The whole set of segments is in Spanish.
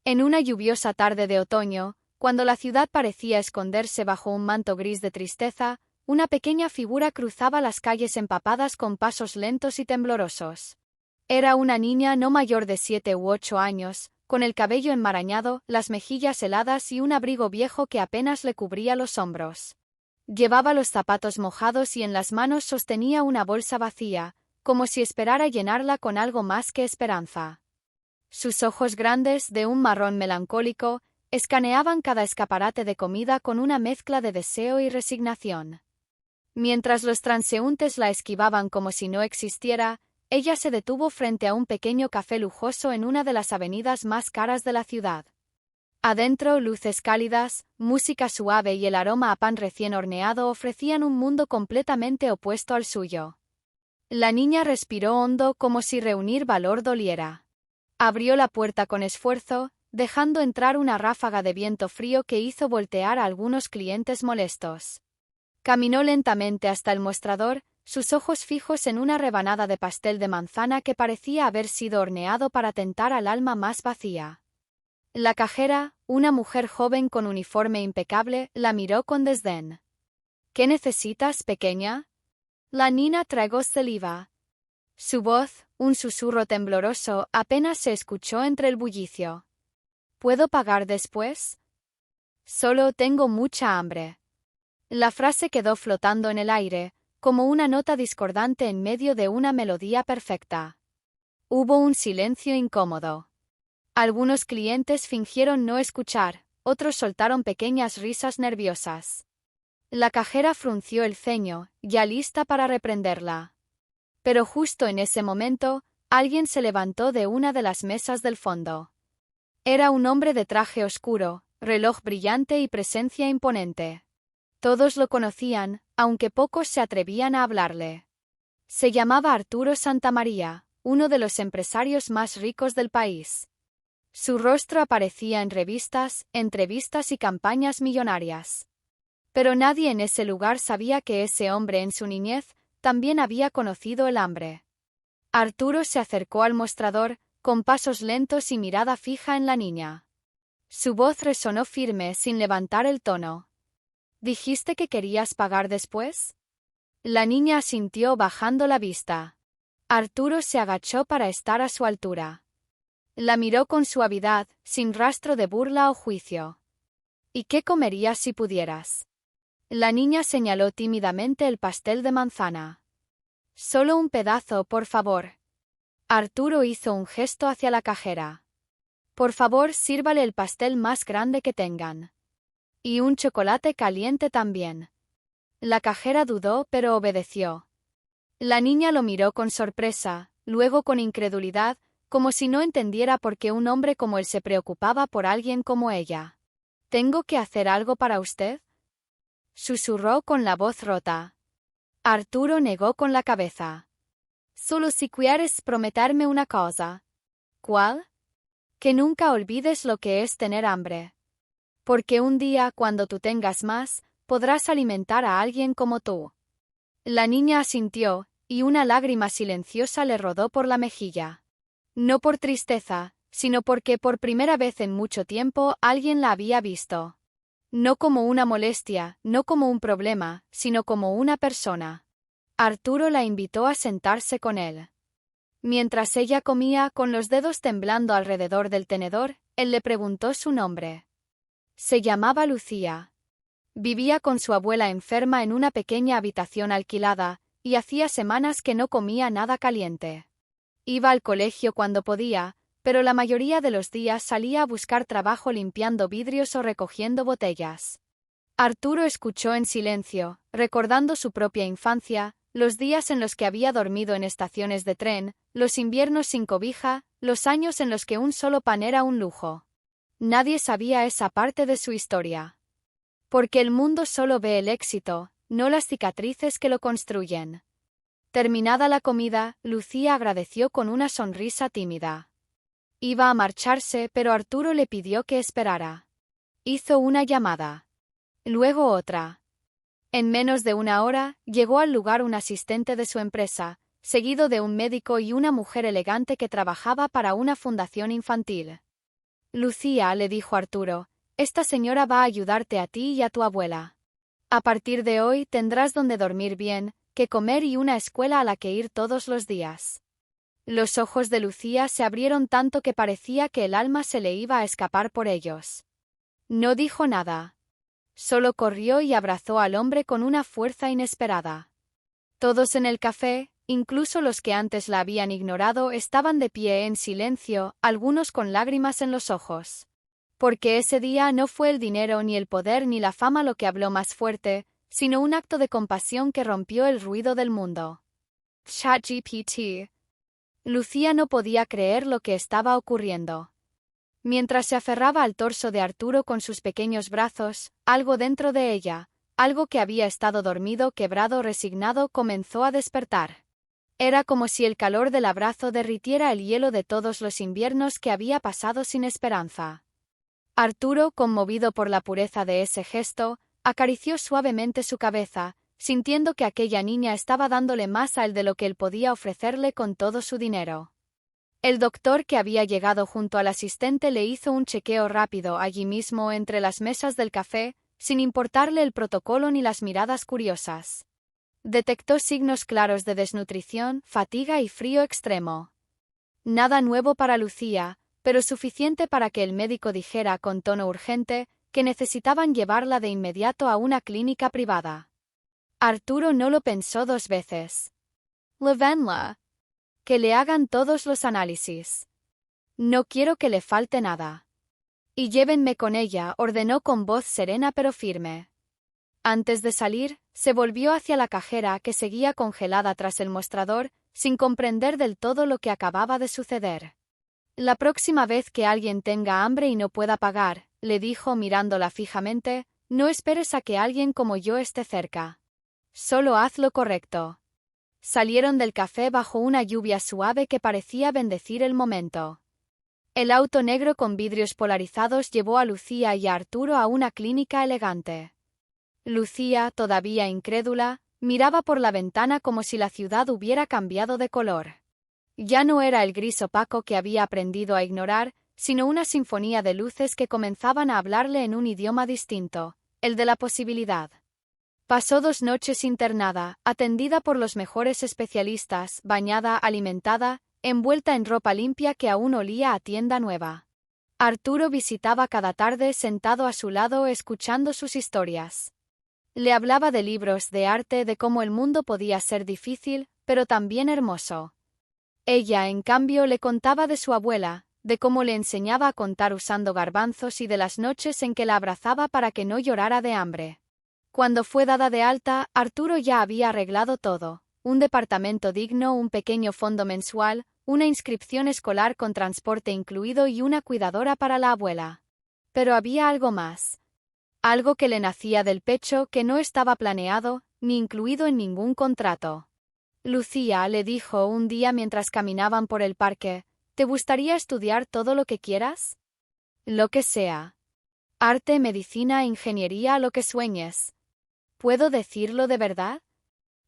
En una lluviosa tarde de otoño, cuando la ciudad parecía esconderse bajo un manto gris de tristeza, una pequeña figura cruzaba las calles empapadas con pasos lentos y temblorosos. Era una niña no mayor de 7 u 8 años, con el cabello enmarañado, las mejillas heladas y un abrigo viejo que apenas le cubría los hombros. Llevaba los zapatos mojados y en las manos sostenía una bolsa vacía, como si esperara llenarla con algo más que esperanza. Sus ojos grandes, de un marrón melancólico, escaneaban cada escaparate de comida con una mezcla de deseo y resignación. Mientras los transeúntes la esquivaban como si no existiera, ella se detuvo frente a un pequeño café lujoso en una de las avenidas más caras de la ciudad. Adentro, luces cálidas, música suave y el aroma a pan recién horneado ofrecían un mundo completamente opuesto al suyo. La niña respiró hondo como si reunir valor doliera. Abrió la puerta con esfuerzo, dejando entrar una ráfaga de viento frío que hizo voltear a algunos clientes molestos. Caminó lentamente hasta el mostrador, sus ojos fijos en una rebanada de pastel de manzana que parecía haber sido horneado para tentar al alma más vacía. La cajera, una mujer joven con uniforme impecable, la miró con desdén. ¿Qué necesitas, pequeña? La niña tragó saliva. Su voz, un susurro tembloroso, apenas se escuchó entre el bullicio. ¿Puedo pagar después? Solo tengo mucha hambre. La frase quedó flotando en el aire, como una nota discordante en medio de una melodía perfecta. Hubo un silencio incómodo. Algunos clientes fingieron no escuchar, otros soltaron pequeñas risas nerviosas. La cajera frunció el ceño, ya lista para reprenderla. Pero justo en ese momento, alguien se levantó de una de las mesas del fondo. Era un hombre de traje oscuro, reloj brillante y presencia imponente. Todos lo conocían, aunque pocos se atrevían a hablarle. Se llamaba Arturo Santamaría, uno de los empresarios más ricos del país. Su rostro aparecía en revistas, entrevistas y campañas millonarias. Pero nadie en ese lugar sabía que ese hombre en su niñez también había conocido el hambre. Arturo se acercó al mostrador, con pasos lentos y mirada fija en la niña. Su voz resonó firme sin levantar el tono. ¿Dijiste que querías pagar después? La niña asintió bajando la vista. Arturo se agachó para estar a su altura. La miró con suavidad, sin rastro de burla o juicio. ¿Y qué comerías si pudieras? La niña señaló tímidamente el pastel de manzana. Solo un pedazo, por favor. Arturo hizo un gesto hacia la cajera. Por favor, sírvale el pastel más grande que tengan. Y un chocolate caliente también. La cajera dudó, pero obedeció. La niña lo miró con sorpresa, luego con incredulidad, como si no entendiera por qué un hombre como él se preocupaba por alguien como ella. ¿Tengo que hacer algo para usted? Susurró con la voz rota. Arturo negó con la cabeza. Solo si quieres prometerme una cosa. ¿Cuál? Que nunca olvides lo que es tener hambre. Porque un día, cuando tú tengas más, podrás alimentar a alguien como tú. La niña asintió, y una lágrima silenciosa le rodó por la mejilla. No por tristeza, sino porque por primera vez en mucho tiempo alguien la había visto. No como una molestia, no como un problema, sino como una persona. Arturo la invitó a sentarse con él. Mientras ella comía, con los dedos temblando alrededor del tenedor, él le preguntó su nombre. Se llamaba Lucía. Vivía con su abuela enferma en una pequeña habitación alquilada, y hacía semanas que no comía nada caliente. Iba al colegio cuando podía, pero la mayoría de los días salía a buscar trabajo limpiando vidrios o recogiendo botellas. Arturo escuchó en silencio, recordando su propia infancia, los días en los que había dormido en estaciones de tren, los inviernos sin cobija, los años en los que un solo pan era un lujo. Nadie sabía esa parte de su historia. Porque el mundo solo ve el éxito, no las cicatrices que lo construyen. Terminada la comida, Lucía agradeció con una sonrisa tímida. Iba a marcharse, pero Arturo le pidió que esperara. Hizo una llamada. Luego otra. En menos de una hora, llegó al lugar un asistente de su empresa, seguido de un médico y una mujer elegante que trabajaba para una fundación infantil. Lucía, le dijo Arturo, esta señora va a ayudarte a ti y a tu abuela. A partir de hoy tendrás donde dormir bien, que comer y una escuela a la que ir todos los días. Los ojos de Lucía se abrieron tanto que parecía que el alma se le iba a escapar por ellos. No dijo nada. Solo corrió y abrazó al hombre con una fuerza inesperada. Todos en el café, incluso los que antes la habían ignorado, estaban de pie en silencio, algunos con lágrimas en los ojos. Porque ese día no fue el dinero ni el poder ni la fama lo que habló más fuerte, sino un acto de compasión que rompió el ruido del mundo. ChatGPT. Lucía no podía creer lo que estaba ocurriendo. Mientras se aferraba al torso de Arturo con sus pequeños brazos, algo dentro de ella, algo que había estado dormido, quebrado, resignado, comenzó a despertar. Era como si el calor del abrazo derritiera el hielo de todos los inviernos que había pasado sin esperanza. Arturo, conmovido por la pureza de ese gesto, acarició suavemente su cabeza, sintiendo que aquella niña estaba dándole más a él de lo que él podía ofrecerle con todo su dinero. El doctor que había llegado junto al asistente le hizo un chequeo rápido allí mismo entre las mesas del café, sin importarle el protocolo ni las miradas curiosas. Detectó signos claros de desnutrición, fatiga y frío extremo. Nada nuevo para Lucía, pero suficiente para que el médico dijera con tono urgente que necesitaban llevarla de inmediato a una clínica privada. Arturo no lo pensó dos veces. Llévenla. Que le hagan todos los análisis. No quiero que le falte nada. Y llévenme con ella, ordenó con voz serena pero firme. Antes de salir, se volvió hacia la cajera que seguía congelada tras el mostrador, sin comprender del todo lo que acababa de suceder. La próxima vez que alguien tenga hambre y no pueda pagar, le dijo mirándola fijamente, no esperes a que alguien como yo esté cerca. Solo haz lo correcto. Salieron del café bajo una lluvia suave que parecía bendecir el momento. El auto negro con vidrios polarizados llevó a Lucía y a Arturo a una clínica elegante. Lucía, todavía incrédula, miraba por la ventana como si la ciudad hubiera cambiado de color. Ya no era el gris opaco que había aprendido a ignorar, sino una sinfonía de luces que comenzaban a hablarle en un idioma distinto, el de la posibilidad. Pasó 2 noches internada, atendida por los mejores especialistas, bañada, alimentada, envuelta en ropa limpia que aún olía a tienda nueva. Arturo visitaba cada tarde sentado a su lado escuchando sus historias. Le hablaba de libros, de arte, de cómo el mundo podía ser difícil, pero también hermoso. Ella, en cambio, le contaba de su abuela, de cómo le enseñaba a contar usando garbanzos y de las noches en que la abrazaba para que no llorara de hambre. Cuando fue dada de alta, Arturo ya había arreglado todo: un departamento digno, un pequeño fondo mensual, una inscripción escolar con transporte incluido y una cuidadora para la abuela. Pero había algo más. Algo que le nacía del pecho, que no estaba planeado, ni incluido en ningún contrato. Lucía, le dijo un día mientras caminaban por el parque, ¿te gustaría estudiar todo lo que quieras? Lo que sea. Arte, medicina, ingeniería, lo que sueñes. ¿Puedo decirlo de verdad?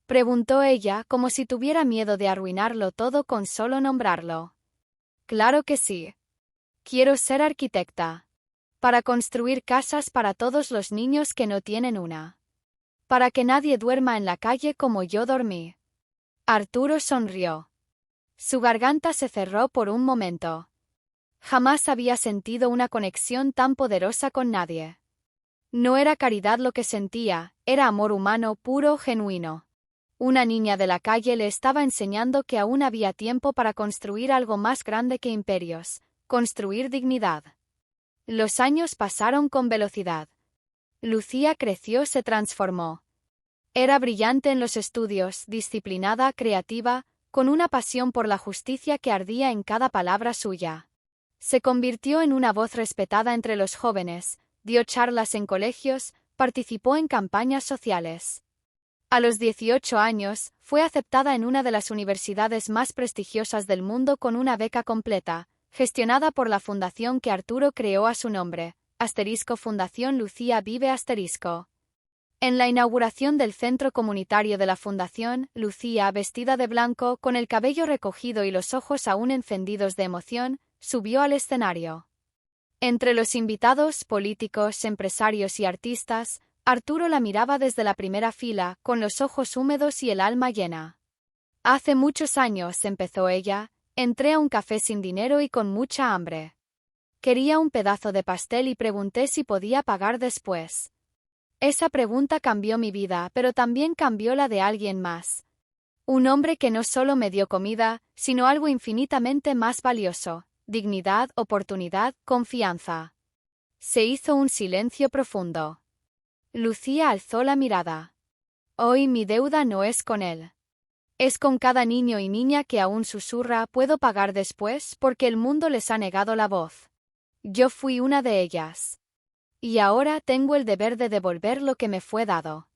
Preguntó ella, como si tuviera miedo de arruinarlo todo con solo nombrarlo. Claro que sí. Quiero ser arquitecta. Para construir casas para todos los niños que no tienen una. Para que nadie duerma en la calle como yo dormí. Arturo sonrió. Su garganta se cerró por un momento. Jamás había sentido una conexión tan poderosa con nadie. No era caridad lo que sentía, era amor humano puro, genuino. Una niña de la calle le estaba enseñando que aún había tiempo para construir algo más grande que imperios, construir dignidad. Los años pasaron con velocidad. Lucía creció, se transformó. Era brillante en los estudios, disciplinada, creativa, con una pasión por la justicia que ardía en cada palabra suya. Se convirtió en una voz respetada entre los jóvenes, dio charlas en colegios, participó en campañas sociales. A los 18 años, fue aceptada en una de las universidades más prestigiosas del mundo con una beca completa, gestionada por la fundación que Arturo creó a su nombre, Fundación Lucía Vive *. En la inauguración del centro comunitario de la fundación, Lucía, vestida de blanco, con el cabello recogido y los ojos aún encendidos de emoción, subió al escenario. Entre los invitados, políticos, empresarios y artistas, Arturo la miraba desde la primera fila, con los ojos húmedos y el alma llena. Hace muchos años, empezó ella, entré a un café sin dinero y con mucha hambre. Quería un pedazo de pastel y pregunté si podía pagar después. Esa pregunta cambió mi vida, pero también cambió la de alguien más. Un hombre que no solo me dio comida, sino algo infinitamente más valioso: dignidad, oportunidad, confianza. Se hizo un silencio profundo. Lucía alzó la mirada. Hoy mi deuda no es con él. Es con cada niño y niña que aún susurra «puedo pagar después» porque el mundo les ha negado la voz. Yo fui una de ellas. Y ahora tengo el deber de devolver lo que me fue dado.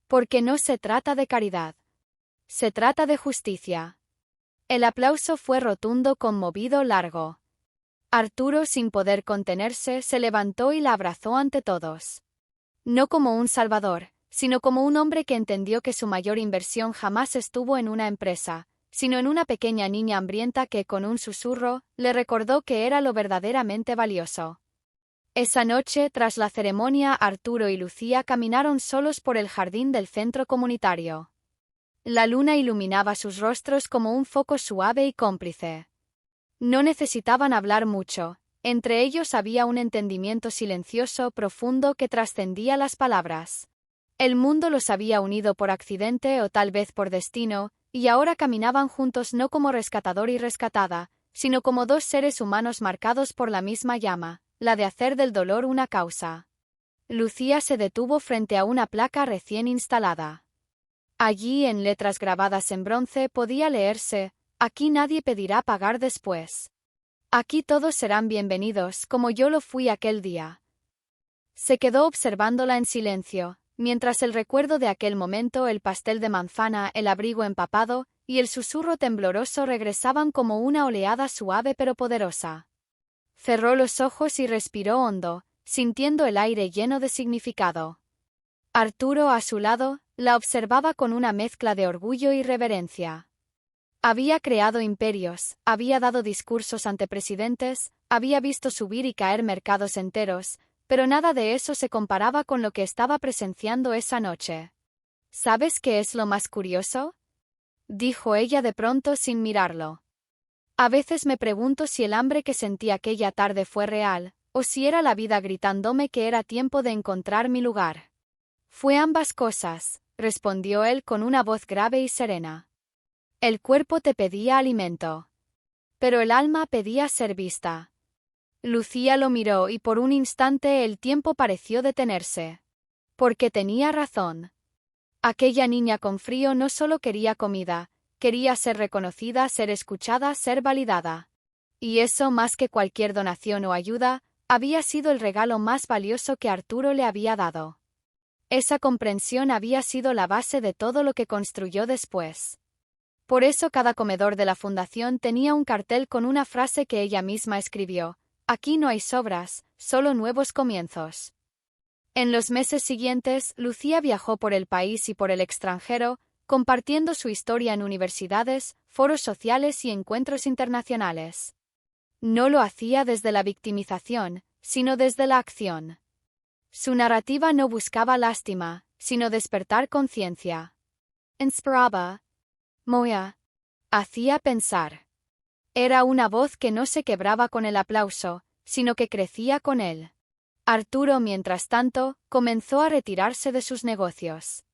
Porque no se trata de caridad. Se trata de justicia. El aplauso fue rotundo, conmovido, largo. Arturo, sin poder contenerse, se levantó y la abrazó ante todos. No como un salvador, sino como un hombre que entendió que su mayor inversión jamás estuvo en una empresa, sino en una pequeña niña hambrienta que, con un susurro, le recordó que era lo verdaderamente valioso. Esa noche, tras la ceremonia, Arturo y Lucía caminaron solos por el jardín del centro comunitario. La luna iluminaba sus rostros como un foco suave y cómplice. No necesitaban hablar mucho, entre ellos había un entendimiento silencioso, profundo, que trascendía las palabras. El mundo los había unido por accidente o tal vez por destino, y ahora caminaban juntos no como rescatador y rescatada, sino como dos seres humanos marcados por la misma llama, la de hacer del dolor una causa. Lucía se detuvo frente a una placa recién instalada. Allí, en letras grabadas en bronce, podía leerse: «Aquí nadie pedirá pagar después. Aquí todos serán bienvenidos, como yo lo fui aquel día». Se quedó observándola en silencio, mientras el recuerdo de aquel momento, el pastel de manzana, el abrigo empapado y el susurro tembloroso regresaban como una oleada suave pero poderosa. Cerró los ojos y respiró hondo, sintiendo el aire lleno de significado. Arturo, a su lado, la observaba con una mezcla de orgullo y reverencia. Había creado imperios, había dado discursos ante presidentes, había visto subir y caer mercados enteros, pero nada de eso se comparaba con lo que estaba presenciando esa noche. ¿Sabes qué es lo más curioso?, dijo ella de pronto sin mirarlo. A veces me pregunto si el hambre que sentí aquella tarde fue real, o si era la vida gritándome que era tiempo de encontrar mi lugar. Fue ambas cosas, respondió él con una voz grave y serena. El cuerpo te pedía alimento. Pero el alma pedía ser vista. Lucía lo miró y por un instante el tiempo pareció detenerse. Porque tenía razón. Aquella niña con frío no solo quería comida, quería ser reconocida, ser escuchada, ser validada. Y eso, más que cualquier donación o ayuda, había sido el regalo más valioso que Arturo le había dado. Esa comprensión había sido la base de todo lo que construyó después. Por eso cada comedor de la fundación tenía un cartel con una frase que ella misma escribió: «Aquí no hay sobras, solo nuevos comienzos». En los meses siguientes, Lucía viajó por el país y por el extranjero, compartiendo su historia en universidades, foros sociales y encuentros internacionales. No lo hacía desde la victimización, sino desde la acción. Su narrativa no buscaba lástima, sino despertar conciencia. Inspiraba. Movía. Hacía pensar. Era una voz que no se quebraba con el aplauso, sino que crecía con él. Arturo, mientras tanto, comenzó a retirarse de sus negocios.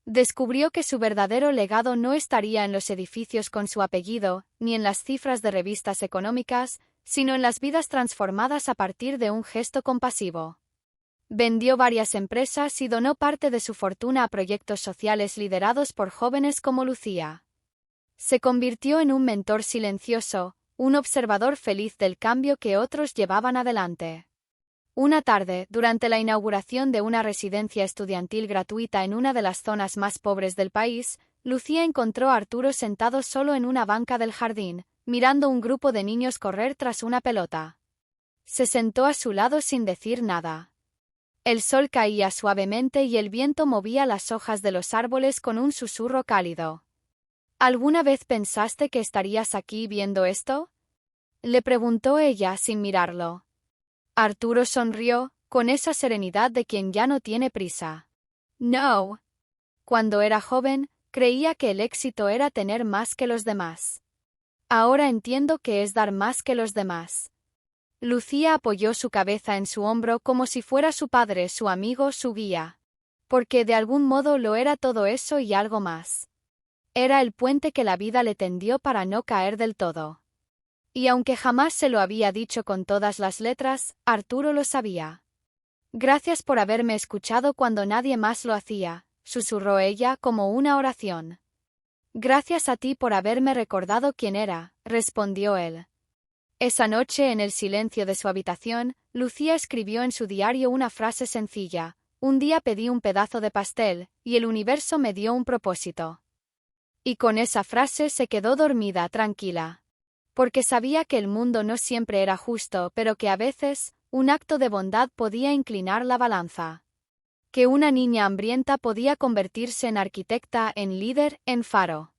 Descubrió que su verdadero legado no estaría en los edificios con su apellido, ni en las cifras de revistas económicas, sino en las vidas transformadas a partir de un gesto compasivo. Vendió varias empresas y donó parte de su fortuna a proyectos sociales liderados por jóvenes como Lucía. Se convirtió en un mentor silencioso, un observador feliz del cambio que otros llevaban adelante. Una tarde, durante la inauguración de una residencia estudiantil gratuita en una de las zonas más pobres del país, Lucía encontró a Arturo sentado solo en una banca del jardín, mirando un grupo de niños correr tras una pelota. Se sentó a su lado sin decir nada. El sol caía suavemente y el viento movía las hojas de los árboles con un susurro cálido. ¿Alguna vez pensaste que estarías aquí viendo esto?, le preguntó ella sin mirarlo. Arturo sonrió, con esa serenidad de quien ya no tiene prisa. No. Cuando era joven, creía que el éxito era tener más que los demás. Ahora entiendo que es dar más que los demás. Lucía apoyó su cabeza en su hombro como si fuera su padre, su amigo, su guía. Porque de algún modo lo era todo eso y algo más. Era el puente que la vida le tendió para no caer del todo. Y aunque jamás se lo había dicho con todas las letras, Arturo lo sabía. Gracias por haberme escuchado cuando nadie más lo hacía, susurró ella como una oración. Gracias a ti por haberme recordado quién era, respondió él. Esa noche, en el silencio de su habitación, Lucía escribió en su diario una frase sencilla: un día pedí un pedazo de pastel, y el universo me dio un propósito. Y con esa frase se quedó dormida tranquila. Porque sabía que el mundo no siempre era justo, pero que a veces, un acto de bondad podía inclinar la balanza. Que una niña hambrienta podía convertirse en arquitecta, en líder, en faro.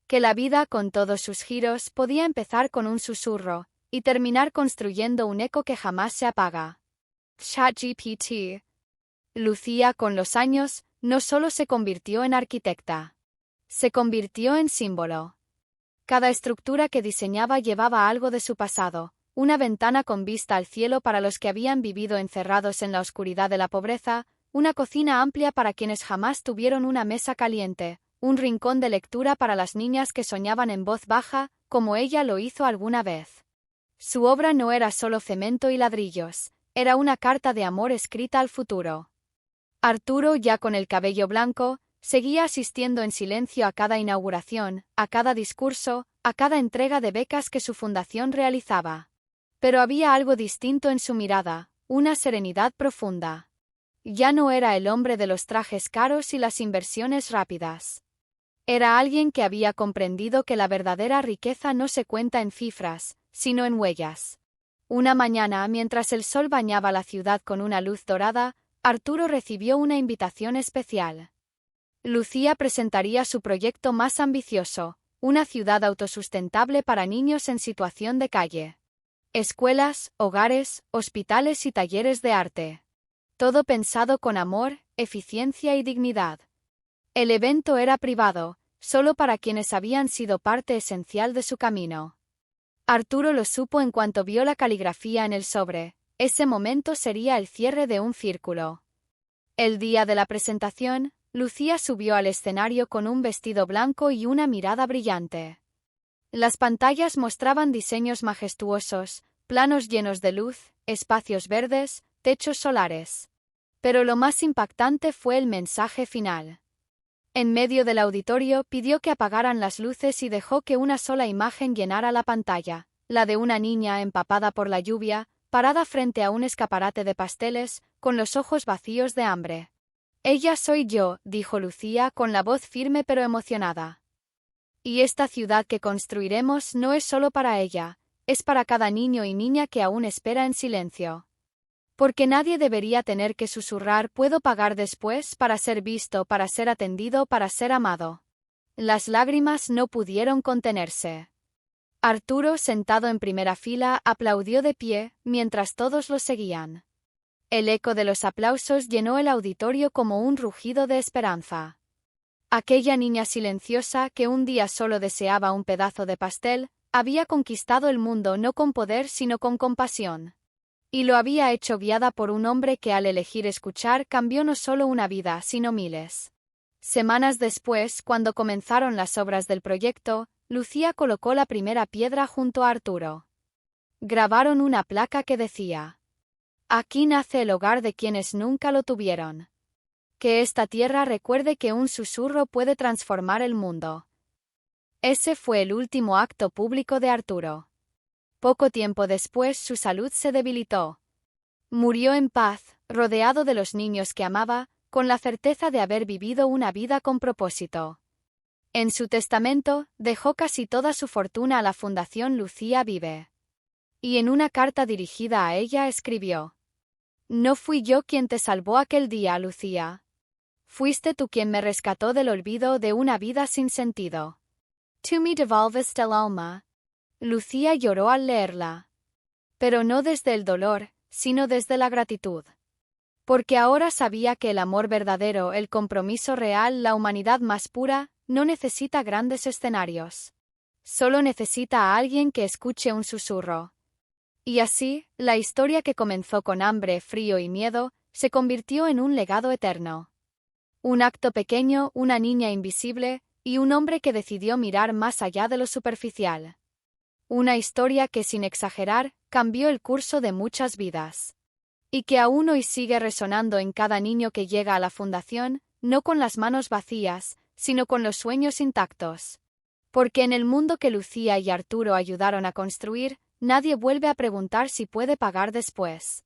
Que la vida, con todos sus giros, podía empezar con un susurro, y terminar construyendo un eco que jamás se apaga. ChatGPT. Lucía, con los años, no solo se convirtió en arquitecta. Se convirtió en símbolo. Cada estructura que diseñaba llevaba algo de su pasado, una ventana con vista al cielo para los que habían vivido encerrados en la oscuridad de la pobreza, una cocina amplia para quienes jamás tuvieron una mesa caliente, un rincón de lectura para las niñas que soñaban en voz baja, como ella lo hizo alguna vez. Su obra no era solo cemento y ladrillos, era una carta de amor escrita al futuro. Arturo, ya con el cabello blanco, seguía asistiendo en silencio a cada inauguración, a cada discurso, a cada entrega de becas que su fundación realizaba. Pero había algo distinto en su mirada, una serenidad profunda. Ya no era el hombre de los trajes caros y las inversiones rápidas. Era alguien que había comprendido que la verdadera riqueza no se cuenta en cifras, sino en huellas. Una mañana, mientras el sol bañaba la ciudad con una luz dorada, Arturo recibió una invitación especial. Lucía presentaría su proyecto más ambicioso, una ciudad autosustentable para niños en situación de calle. Escuelas, hogares, hospitales y talleres de arte. Todo pensado con amor, eficiencia y dignidad. El evento era privado, solo para quienes habían sido parte esencial de su camino. Arturo lo supo en cuanto vio la caligrafía en el sobre. Ese momento sería el cierre de un círculo. El día de la presentación, Lucía subió al escenario con un vestido blanco y una mirada brillante. Las pantallas mostraban diseños majestuosos, planos llenos de luz, espacios verdes, techos solares. Pero lo más impactante fue el mensaje final. En medio del auditorio pidió que apagaran las luces y dejó que una sola imagen llenara la pantalla, la de una niña empapada por la lluvia, parada frente a un escaparate de pasteles, con los ojos vacíos de hambre. «Ella soy yo», dijo Lucía con la voz firme pero emocionada. «Y esta ciudad que construiremos no es solo para ella, es para cada niño y niña que aún espera en silencio. Porque nadie debería tener que susurrar «puedo pagar después» para ser visto, para ser atendido, para ser amado». Las lágrimas no pudieron contenerse. Arturo, sentado en primera fila, aplaudió de pie, mientras todos lo seguían. El eco de los aplausos llenó el auditorio como un rugido de esperanza. Aquella niña silenciosa que un día solo deseaba un pedazo de pastel, había conquistado el mundo no con poder sino con compasión. Y lo había hecho guiada por un hombre que al elegir escuchar cambió no solo una vida sino miles. Semanas después, cuando comenzaron las obras del proyecto, Lucía colocó la primera piedra junto a Arturo. Grabaron una placa que decía: «Aquí nace el hogar de quienes nunca lo tuvieron». Que esta tierra recuerde que un susurro puede transformar el mundo. Ese fue el último acto público de Arturo. Poco tiempo después su salud se debilitó. Murió en paz, rodeado de los niños que amaba, con la certeza de haber vivido una vida con propósito. En su testamento, dejó casi toda su fortuna a la Fundación Lucía Vive. Y en una carta dirigida a ella escribió: «No fui yo quien te salvó aquel día, Lucía. Fuiste tú quien me rescató del olvido de una vida sin sentido. Tú me devolviste el alma». Lucía lloró al leerla. Pero no desde el dolor, sino desde la gratitud. Porque ahora sabía que el amor verdadero, el compromiso real, la humanidad más pura, no necesita grandes escenarios. Solo necesita a alguien que escuche un susurro. Y así, la historia que comenzó con hambre, frío y miedo, se convirtió en un legado eterno. Un acto pequeño, una niña invisible, y un hombre que decidió mirar más allá de lo superficial. Una historia que, sin exagerar, cambió el curso de muchas vidas. Y que aún hoy sigue resonando en cada niño que llega a la fundación, no con las manos vacías, sino con los sueños intactos. Porque en el mundo que Lucía y Arturo ayudaron a construir, nadie vuelve a preguntar si puede pagar después.